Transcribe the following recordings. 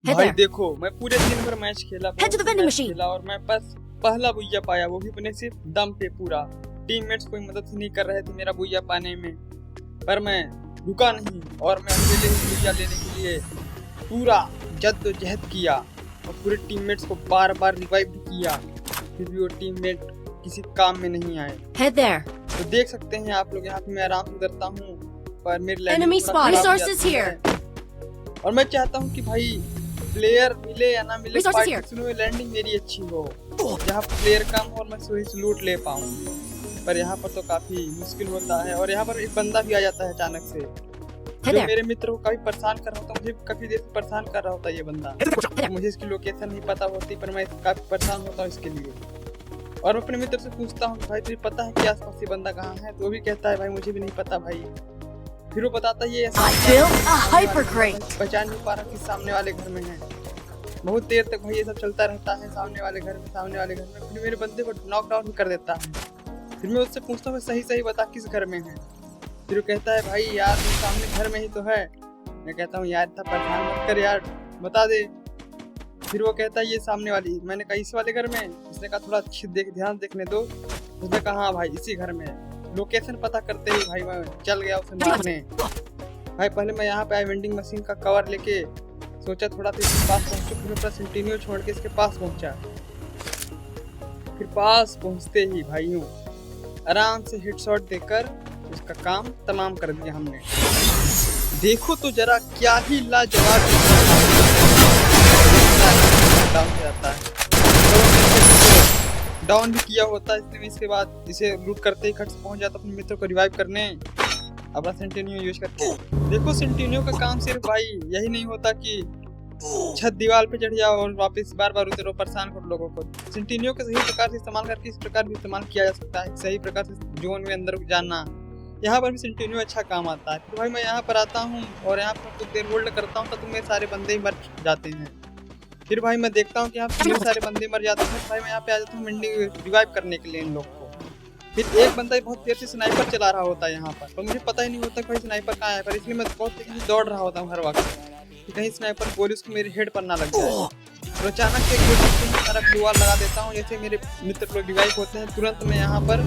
भाई देखो, मैं पूरे दिन भर मैच खेला और मैं बस पहला बुइया पाया, वो भी अपने सिर्फ दम पे। पूरा टीममेट्स कोई मदद ही नहीं कर रहे थे मेरा बुइया पाने में, पर मैं रुका नहीं और मैं अकेले ही बुइया लेने के लिए पूरा जद्दोजहद किया और पूरे टीममेट्स को बार बार रिवाइव भी किया, फिर भी वो टीममेट किसी काम में नहीं आए। तो देख सकते हैं आप लोग, यहाँ पे मैं आराम से उतरता हूँ पर मेरी लैंडिंग और मैं चाहता हूँ कि भाई प्लेयर मिले या ना मिले, लैंडिंग मेरी अच्छी हो, जहाँ प्लेयर कम हो और मैं सही से लूट ले पाऊँ। पर यहाँ पर तो काफी मुश्किल होता है और यहाँ पर एक बंदा भी आ जाता है अचानक से, जो मेरे मित्र को काफी परेशान कर रहा होता है। मुझे काफी देर से परेशान कर रहा होता है ये बंदा, मुझे इसकी लोकेशन नहीं पता होती पर मैं काफी परेशान होता हूँ इसके लिए। और मैं अपने मित्र से पूछता हूँ भाई तुझे पता है कि आसपास ये बंदा कहाँ है, तो वो भी कहता है भाई मुझे भी नहीं पता भाई। फिर वो बताता है ये पहचान नहीं पा रहा कि सामने वाले घर में है। बहुत देर तक भाई ये सब चलता रहता है, सामने वाले घर में। फिर मेरे बंदे को नॉकडाउन भी कर देता है। फिर मैं उससे पूछता हूँ सही बता किस घर में है। फिर वो कहता है भाई यार वो सामने घर में ही तो है। मैं कहता हूँ यार इतना परेशान मत कर यार, बता दे। फिर वो कहता है ये सामने वाली। मैंने कहा इस वाले घर में? उसने कहा थोड़ा ध्यान देखने दो। उसने कहा हाँ भाई इसी घर में। लोकेशन पता करते ही भाई मैं चल गया उसे मारने। भाई पहले मैं यहाँ पे आई वेंडिंग मशीन का कवर लेके सोचा थोड़ा सा इसके पास पहुंचूं, फिर अपना सेंटिनियो छोड़ के इसके पास पहुंचा। फिर पास पहुंचते ही भाइयों आराम से हेडशॉट देकर उसका काम तमाम कर दिया हमने। देखो तो जरा क्या ही लाजवाब जाता है। डाउन भी किया होता है इसने, इसके बाद इसे लूट करते ही खट से पहुंच जाता अपने मित्र को रिवाइव करने अपना सेंटिनियो यूज करके। देखो सेंटिनियो का काम सिर्फ भाई यही नहीं होता कि छत दीवार पे चढ़ जाओ और वापस बार बार उतरो परेशान करो लोगों को। सेंटिनियो का सही प्रकार से इस्तेमाल करके इस प्रकार भी इस्तेमाल किया जा सकता है, सही प्रकार से जोन में अंदर जाना। यहाँ पर भी सेंटिनियो अच्छा काम आता है। तो भाई मैं यहाँ पर आता हूँ और यहाँ पर कुछ देर होल्ड करता हूँ तो मेरे सारे बंदे ही मर जाते हैं। फिर भाई मैं देखता हूँ कि यहाँ पे सारे बंदे मर जाते हैं। भाई मैं यहाँ पे आ जाता हूँ रिवाइव करने के लिए इन लोग को। फिर एक बंदा बहुत देर से स्नाइपर चला रहा होता है यहाँ पर मुझे पता ही नहीं होता कि भाई स्नाइपर कहाँ है, पर इसलिए मैं बहुत तेजी से दौड़ रहा होता हूँ हर वक्त कि कहीं स्नाइपर गोली उसको मेरे हेड पर ना लग जाए। तो अचानक से एक सारा ग्लूवाल लगा देता हूँ। जैसे मेरे मित्र लोग रिवाइव होते हैं तुरंत मैं यहाँ पर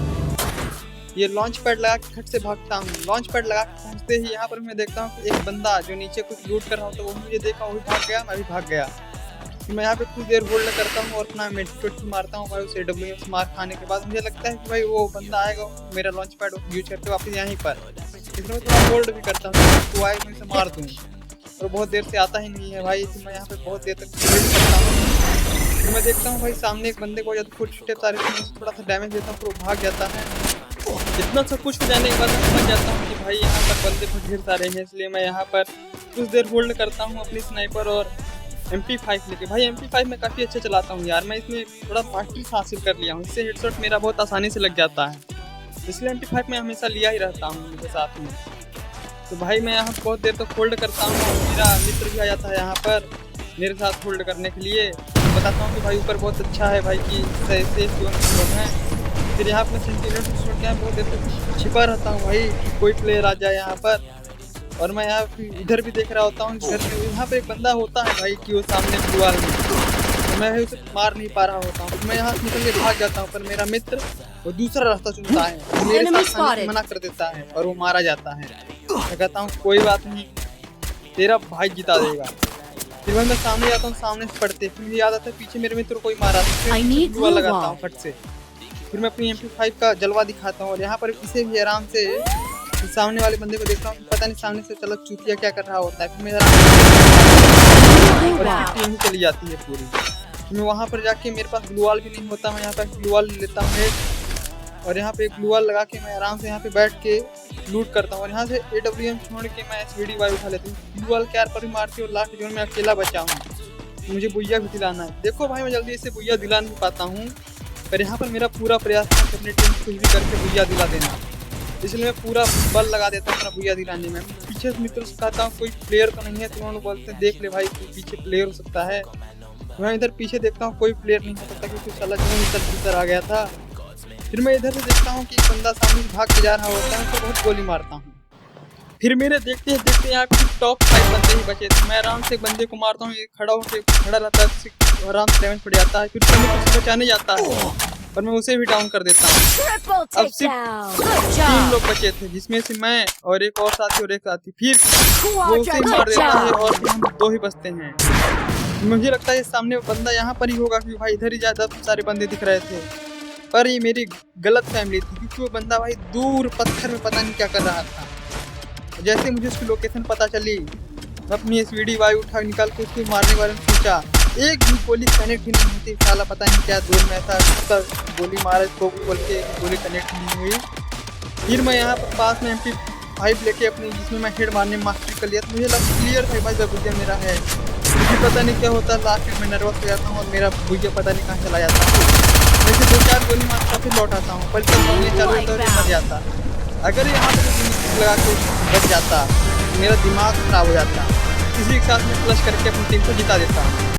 ये लॉन्च पैड लगा के खट से भागता हूँ। लॉन्च पैड लगा के पहुँचते ही यहाँ पर मैं देखता हूँ कि एक बंदा जो नीचे कुछ लूट कर रहा होता है वो मुझे देखा, वो भी भाग गया, मैं भी भाग गया। मैं यहाँ पे कुछ देर होल्ड करता हूँ और अपना मेडिकेट मारता हूँ। भाई उसे AWM मार खाने के बाद मुझे लगता है कि भाई वो बंदा आएगा मेरा लॉन्च पैड यूज करके वापस यहीं पर, इसलिए मैं थोड़ा होल्ड भी करता हूँ तो आए मैं इसे मार दूँ। और बहुत देर से आता ही नहीं है भाई, तो मैं यहाँ पे बहुत देर तक होल्ड करता हूँ। फिर मैं देखता हूँ भाई सामने एक बंदे को जब फुट स्टेप आ रहे हैं थोड़ा सा डैमेज देता हूँ फिर वो भाग जाता है। इतना सब कुछ हो जाने के बाद मैं समझ जाता हूँ कि भाई यहाँ पर बंदे बहुत ढेर सारे हैं, इसलिए मैं यहाँ पर कुछ देर होल्ड करता हूँ अपनी स्नाइपर और MP5 लेके। भाई MP5 मैं काफ़ी अच्छा चलाता हूँ यार, मैं इसमें थोड़ा मास्टरी हासिल कर लिया हूँ, इससे हेडशॉट मेरा बहुत आसानी से लग जाता है, इसलिए MP5 मैं हमेशा लिया ही रहता हूँ मेरे साथ में। तो भाई मैं यहाँ बहुत देर तक होल्ड करता हूँ और मेरा मित्र भी आ जाता है यहाँ पर मेरे साथ होल्ड करने के लिए। बताता हूँ कि भाई ऊपर बहुत अच्छा है भाई कि सेफ जोन लोग हैं। फिर यहाँ पर सेंटिनियो से छोड़ के बहुत देर तक छिपा रहता हूँ भाई कोई प्लेयर आ जाए यहाँ पर। और मैं यहाँ इधर भी देख रहा होता हूँ घर में यहाँ पे एक बंदा होता है भाई कि वो सामने दीवार में, तो मैं उसे मार नहीं पा रहा होता हूँ। मैं यहाँ निकल के भाग जाता हूँ पर मेरा मित्र वो दूसरा रास्ता चुनता है, मेरे साथ मना कर देता है और वो मारा जाता है। मैं कहता हूँ कोई बात नहीं तेरा भाई जिता देगा। फिर मैं सामने जाता हूँ, सामने से पड़ते फिर मुझे याद आता है पीछे मेरे मित्र कोई मारा था, लगाता हूँ फट से। फिर मैं अपनी MP5 का जलवा दिखाता हूँ और यहाँ पर इसे भी आराम से सामने वाले बंदे को देखता हूँ, पता नहीं सामने से चलो चूतिया क्या कर रहा होता है। फिर मेरा टीम चली जाती है पूरी। मैं वहाँ पर जाके मेरे पास ग्लूवाल भी नहीं होता, मैं यहाँ पर ग्लूवाल लेता हूँ और यहाँ पे ग्लूवाल लगा के मैं आराम से यहाँ पे बैठ के लूट करता हूँ और यहाँ से AWM छोड़ के मैं SVD उठा लेती हूँ। ग्लूवाल कैर पर भी मारती हूँ और लास्ट जोन में अकेला बचा हूँ। मुझे बुइया भी दिलाना है। देखो भाई मैं जल्दी से बुइया दिला नहीं पाता हूँ, पर यहाँ पर मेरा पूरा प्रयास है अपनी टीम को कुछ भी करके बुइया दिला देना, इसलिए मैं पूरा बल लगा देता हूँ अपना बुइया दिलाने में। पीछे मित्रों से कहता हूँ कोई प्लेयर तो नहीं है, तो उन्होंने बोलते हैं देख ले भाई कोई पीछे प्लेयर हो सकता है। मैं इधर पीछे देखता हूँ कोई प्लेयर नहीं हो सकता क्योंकि साला जोन इधर आ गया था। फिर मैं इधर से देखता हूँ कि एक बंदा सामने भाग के जा रहा होता है, तो बहुत गोली मारता हूँ। फिर मेरे देखते देखते यहाँ कुछ टॉप 5 बंदे ही बचे थे। मैं आराम से एक बंदे को मारता हूँ, ये खड़ा रहता है, आराम से डैमेज पड़ जाता है। फिर उसने कुछ बचाने जाता है और मैं उसे भी डाउन कर देता हूँ। अब सिर्फ 3 लोग बचे थे, जिसमें से मैं और एक और साथी और एक साथी। फिर वो उसे मार देता है और फिर हम 2 ही बचते हैं। मुझे लगता है सामने बंदा यहाँ पर ही होगा, क्योंकि भाई इधर ही ज्यादा सारे बंदे दिख रहे थे। पर ये मेरी गलत फैमिली थी, क्योंकि वो बंदा भाई दूर पत्थर में पता नहीं क्या कर रहा था। जैसे मुझे उसकी लोकेशन पता चली, मैं अपनी SVD वाई उठा निकाल के उसको मारने के बारे में सोचा। एक भी गोली कनेक्ट ही नहीं होती, साला पता नहीं क्या दूर में ऐसा गोली मारा इसको बोल के गोली कनेक्ट नहीं हुई। फिर मैं यहाँ पर पास में MP5 लेके अपनी, जिसमें मैं हेड मारने मास्टर कर लिया। तो मुझे लगा क्लियर था भाई भुजिया मेरा है। मुझे पता नहीं क्या होता, लास्ट में मैं नर्वस हो जाता हूँ और मेरा भुजिया पता नहीं कहाँ चला जाता है। वैसे 2-4 गोली मारता फिर लौट आता हूँ, पर जब मारने चालू होता है मर जाता। अगर यहाँ पर लगा के बच जाता, मेरा दिमाग खराब हो जाता। किसी के साथ में प्लस करके अपनी टीम को जिता देता।